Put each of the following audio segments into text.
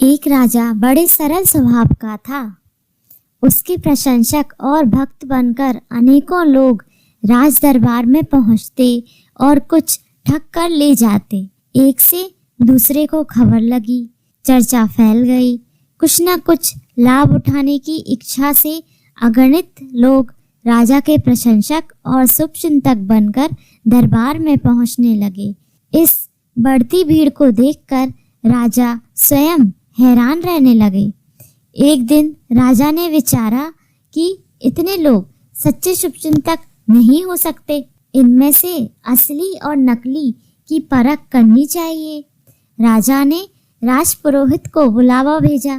एक राजा बड़े सरल स्वभाव का था। उसके प्रशंसक और भक्त बनकर अनेकों लोग राज दरबार में पहुंचते और कुछ ठग कर ले जाते। एक से दूसरे को खबर लगी, चर्चा फैल गई। कुछ न कुछ लाभ उठाने की इच्छा से अगणित लोग राजा के प्रशंसक और शुभचिंतक बनकर दरबार में पहुंचने लगे। इस बढ़ती भीड़ को देखकर राजा स्वयं हैरान रहने लगे। एक दिन राजा ने विचारा कि इतने लोग सच्चे शुभचिंतक नहीं हो सकते, इनमें से असली और नकली की परख करनी चाहिए। राजा ने राजपुरोहित को बुलावा भेजा।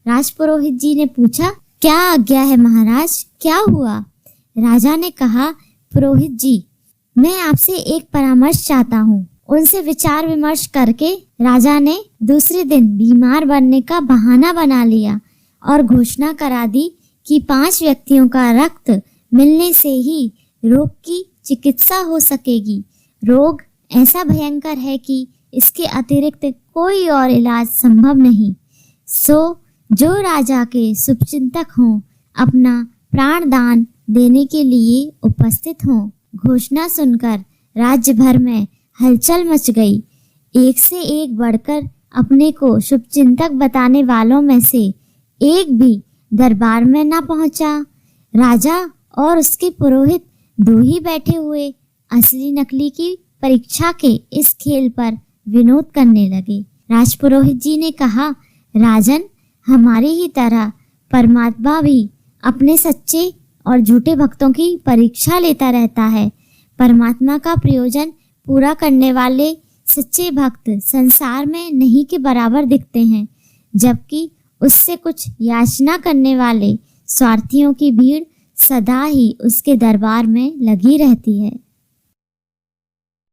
राजपुरोहित जी ने पूछा, क्या आज्ञा है महाराज, क्या हुआ? राजा ने कहा, पुरोहित जी, मैं आपसे एक परामर्श चाहता हूँ। उनसे विचार विमर्श करके राजा ने दूसरे दिन बीमार बनने का बहाना बना लिया और घोषणा करा दी कि 5 व्यक्तियों का रक्त मिलने से ही रोग की चिकित्सा हो सकेगी। रोग ऐसा भयंकर है कि इसके अतिरिक्त कोई और इलाज संभव नहीं। सो जो राजा के शुभचिंतक हों अपना प्राण दान देने के लिए उपस्थित हों। घोषणा सुनकर राज्य भर में हलचल मच गई। एक से एक बढ़कर अपने को शुभचिंतक बताने वालों में से एक भी दरबार में न पहुंचा। राजा और उसके पुरोहित दो ही बैठे हुए असली नकली की परीक्षा के इस खेल पर विनोद करने लगे। राजपुरोहित जी ने कहा, राजन, हमारी ही तरह परमात्मा भी अपने सच्चे और झूठे भक्तों की परीक्षा लेता रहता है। परमात्मा का प्रयोजन पूरा करने वाले सच्चे भक्त संसार में नहीं के बराबर दिखते हैं, जबकि उससे कुछ याचना करने वाले स्वार्थियों की भीड़ सदा ही उसके दरबार में लगी रहती है।